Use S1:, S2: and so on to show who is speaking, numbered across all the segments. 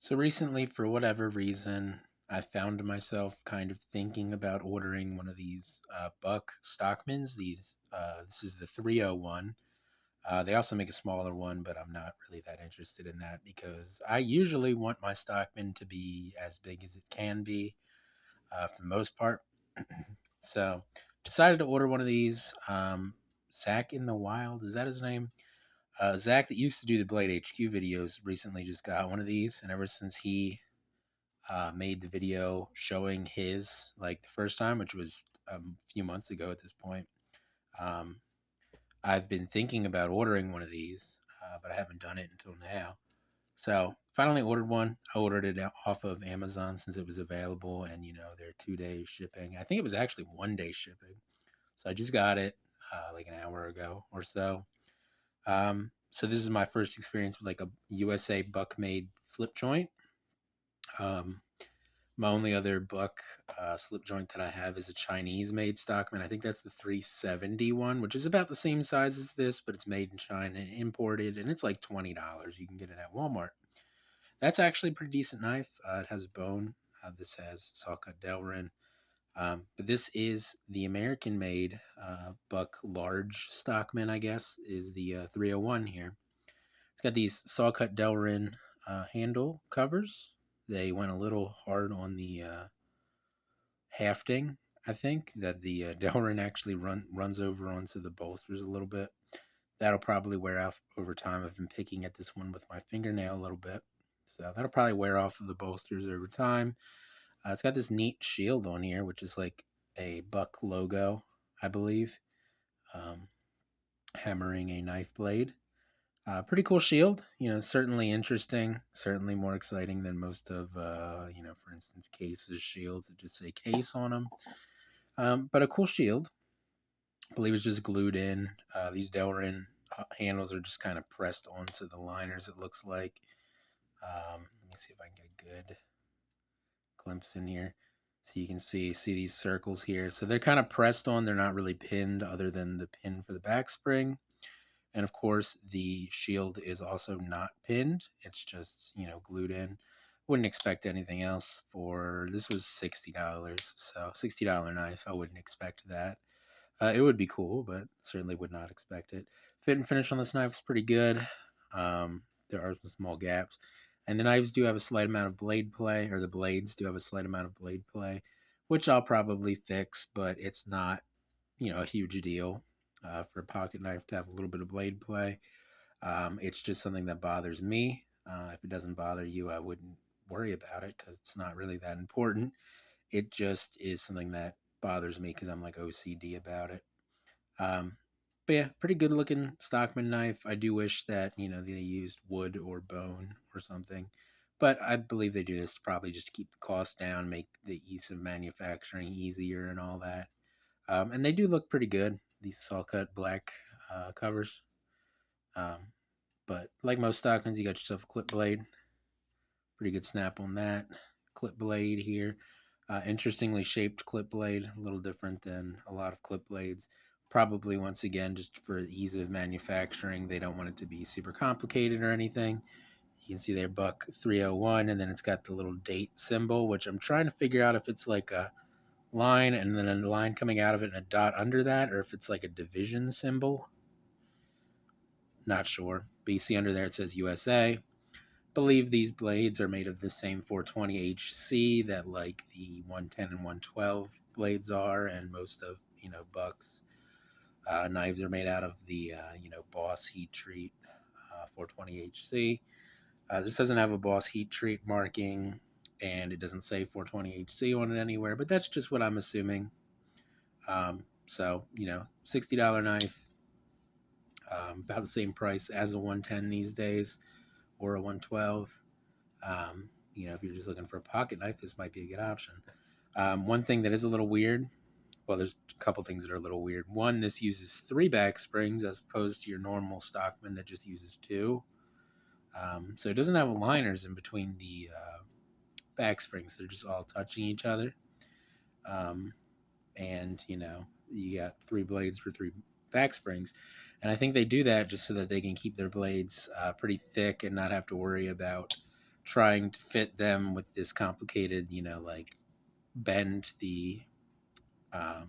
S1: So recently, for whatever reason, I found myself kind of thinking about ordering one of these Buck Stockmans. This is the 301. They also make a smaller one, but I'm not really that interested in that because I usually want my Stockman to be as big as it can be for the most part. So decided to order one of these. Zach in the Wild, is that his name? Zach that used to do the Blade HQ videos recently just got one of these, and ever since he made the video showing his like the first time, which was a few months ago at this point. Um, I've been thinking about ordering one of these, but I haven't done it until now. So finally ordered one. I ordered it off of Amazon since it was available, and they're 2 day shipping. I think it was actually 1 day shipping. So I just got it like an hour ago or so. So this is my first experience with like a USA Buck made slip joint. Um, My only other buck slip joint that I have is a Chinese made Stockman. I think that's the 371, which is about the same size as this, but it's made in China, imported, and it's like $20. You can get it at Walmart. That's actually a pretty decent knife. It has bone. This has saw cut Delrin. But this is the American made buck large Stockman, I guess, is the 301 here. It's got these saw cut Delrin handle covers. They went a little hard on the hafting. I think that the Delrin actually runs over onto the bolsters a little bit. That'll probably wear off over time. I've been picking at this one with my fingernail a little bit, so that'll probably wear off of the bolsters over time. It's got this neat shield on here, which is like a buck logo, I believe, um, hammering a knife blade. Pretty cool shield. Certainly interesting. Certainly more exciting than most of, for instance, Case's shields that just say Case on them. But a cool shield. I believe it's just glued in. These Delrin handles are just kind of pressed onto the liners, it looks like. Let me see if I can get a good glimpse in here. So you can see these circles here. So they're kind of pressed on. They're not really pinned other than the pin for the back spring. And of course, the shield is also not pinned. It's just, glued in. Wouldn't expect anything else for this was $60. So $60 knife. I wouldn't expect that. It would be cool, but certainly would not expect it. Fit and finish on this knife is pretty good. There are some small gaps. And the knives do have a slight amount of blade play, or the blades do have a slight amount of blade play, which I'll probably fix, but it's not, a huge deal for a pocket knife to have a little bit of blade play. It's just something that bothers me. If it doesn't bother you, I wouldn't worry about it because it's not really that important. It just is something that bothers me because I'm like OCD about it. Um, but yeah, pretty good looking Stockman knife. I do wish that they used wood or bone or something, but I believe they do this probably just to keep the cost down, make the ease of manufacturing easier, and all that. And they do look pretty good. These saw cut black covers. Um, but like most Stockmans, you got yourself a clip blade. Pretty good snap on that. Clip blade here. Interestingly shaped clip blade, a little different than a lot of clip blades. Probably, once again, just for ease of manufacturing, they don't want it to be super complicated or anything. You can see there Buck 301, and then it's got the little date symbol, which I'm trying to figure out if it's like a line and then a line coming out of it and a dot under that, or if it's like a division symbol. Not sure. But you see under there it says USA. Believe these blades are made of the same 420HC that like the 110 and 112 blades are, and most of Buck's knives are made out of the Boss heat treat 420HC. This doesn't have a Boss heat treat marking, and it doesn't say 420HC on it anywhere, but that's just what I'm assuming. So $60 knife, about the same price as a 110 these days, or a 112. If you're just looking for a pocket knife, this might be a good option. One thing that is a little weird, well, there's a couple things that are a little weird. One, this uses 3 back springs as opposed to your normal Stockman that just uses 2. So it doesn't have liners in between the back springs. They're just all touching each other. And you got 3 blades for 3 back springs. And I think they do that just so that they can keep their blades pretty thick and not have to worry about trying to fit them with this complicated, like bend the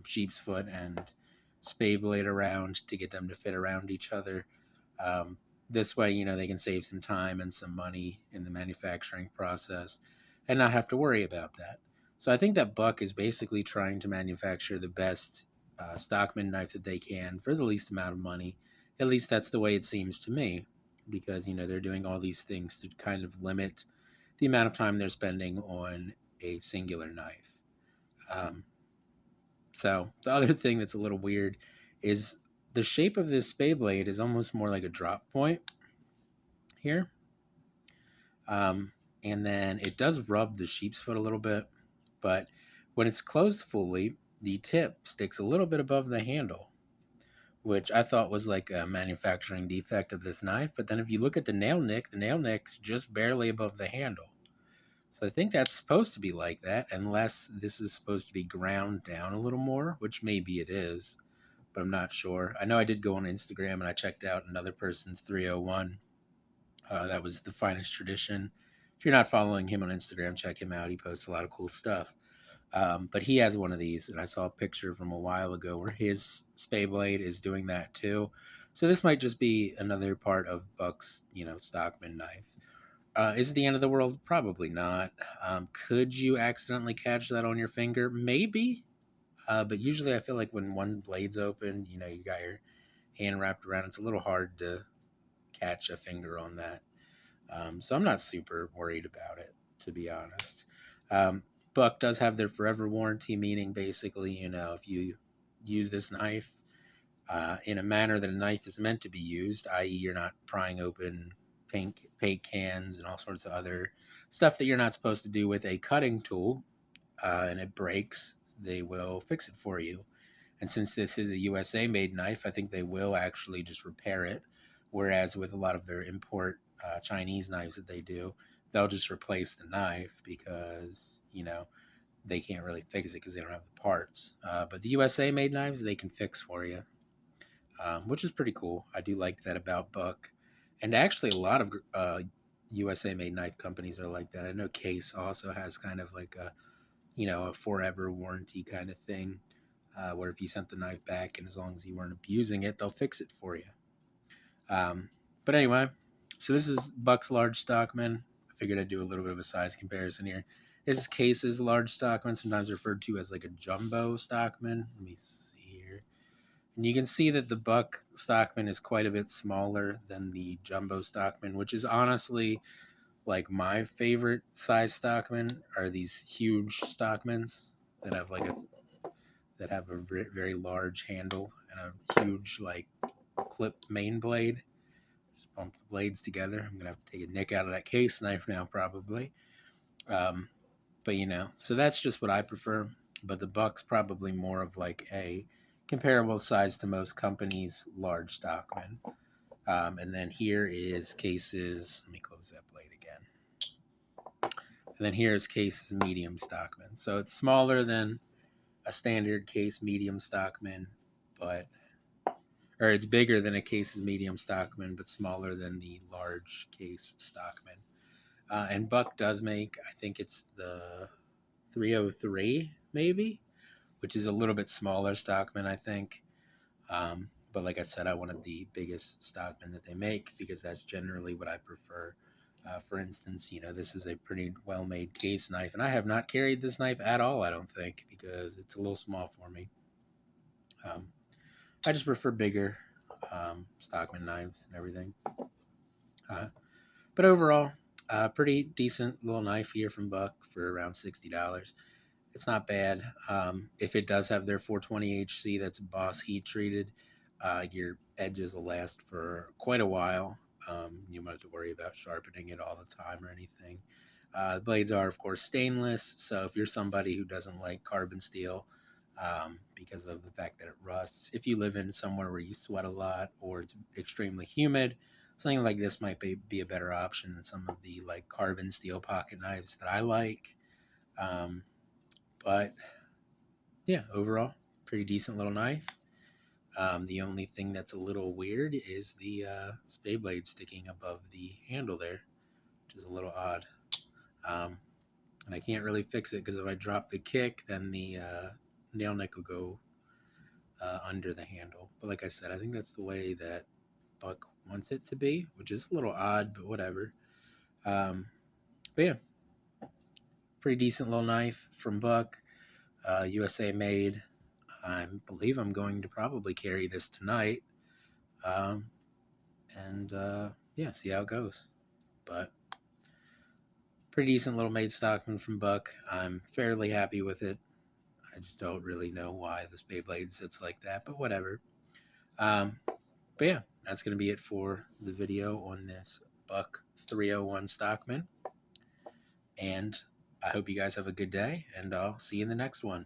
S1: sheep's foot and spade blade around to get them to fit around each other. Um, this way, they can save some time and some money in the manufacturing process and not have to worry about that. So I think that Buck is basically trying to manufacture the best Stockman knife that they can for the least amount of money. At least that's the way it seems to me, because they're doing all these things to kind of limit the amount of time they're spending on a singular knife. Um, so the other thing that's a little weird is the shape of this spay blade is almost more like a drop point here. Um, and then it does rub the sheep's foot a little bit, but when it's closed fully, the tip sticks a little bit above the handle, which I thought was like a manufacturing defect of this knife. But then if you look at the nail nick's just barely above the handle. So I think that's supposed to be like that, unless this is supposed to be ground down a little more, which maybe it is, but I'm not sure. I know I did go on Instagram and I checked out another person's 301. That was the finest tradition. If you're not following him on Instagram, check him out. He posts a lot of cool stuff. But he has one of these, and I saw a picture from a while ago where his spay blade is doing that too. So this might just be another part of Buck's, Stockman knife. Is it the end of the world? Probably not. Could you accidentally catch that on your finger? Maybe. But usually I feel like when one blade's open, you got your hand wrapped around, it's a little hard to catch a finger on that. So I'm not super worried about it, to be honest. Um, Buck does have their forever warranty, meaning basically, if you use this knife in a manner that a knife is meant to be used, i.e., you're not prying open paint cans and all sorts of other stuff that you're not supposed to do with a cutting tool, and it breaks, they will fix it for you. And since this is a USA made knife, I think they will actually just repair it. Whereas with a lot of their import Chinese knives that they do, they'll just replace the knife because, they can't really fix it because they don't have the parts. But the USA made knives, they can fix for you, which is pretty cool. I do like that about Buck. And actually, a lot of USA made knife companies are like that. I know Case also has kind of like a forever warranty kind of thing, where if you sent the knife back and as long as you weren't abusing it, they'll fix it for you. Um, but anyway, so this is Buck's large Stockman. I figured I'd do a little bit of a size comparison here. This is Case's large Stockman, sometimes referred to as like a jumbo Stockman. Let me see here. And you can see that the Buck Stockman is quite a bit smaller than the jumbo Stockman, which is honestly like my favorite size Stockman are these huge Stockmans that have a very, very large handle and a huge like clip main blade. Just bump the blades together. I'm gonna have to take a nick out of that case knife now probably. Um, but so that's just what I prefer. But the Buck's probably more of like a comparable size to most companies' large Stockman. And then here is Case's. Let me close that blade again. And then here's Case's medium Stockman. So it's smaller than a standard Case medium Stockman, but or it's bigger than a Case's medium Stockman, but smaller than the large Case Stockman. And Buck does make, I think it's the 303, maybe, which is a little bit smaller Stockman, I think. But like I said, I wanted the biggest Stockman that they make because that's generally what I prefer. For instance, this is a pretty well made case knife, and I have not carried this knife at all, I don't think, because it's a little small for me. Um, I just prefer bigger Stockman knives and everything. Uh, but overall, pretty decent little knife here from Buck for around $60. It's not bad. If it does have their 420 HC that's Boss heat treated, your edges will last for quite a while. You won't have to worry about sharpening it all the time or anything. The blades are, of course, stainless. So if you're somebody who doesn't like carbon steel because of the fact that it rusts, if you live in somewhere where you sweat a lot or it's extremely humid, something like this might be a better option than some of the like carbon steel pocket knives that I like. Um, but yeah, overall, pretty decent little knife. The only thing that's a little weird is the spay blade sticking above the handle there, which is a little odd. And I can't really fix it because if I drop the kick, then the nail nick will go under the handle. But like I said, I think that's the way that Buck wants it to be, which is a little odd, but whatever. But yeah, pretty decent little knife from Buck, USA made. I believe I'm going to probably carry this tonight, um, and yeah, see how it goes. But pretty decent little made Stockman from Buck. I'm fairly happy with it. I just don't really know why this Beyblade sits like that, but whatever. Um, but yeah, that's going to be it for the video on this Buck 301 Stockman. And I hope you guys have a good day, and I'll see you in the next one.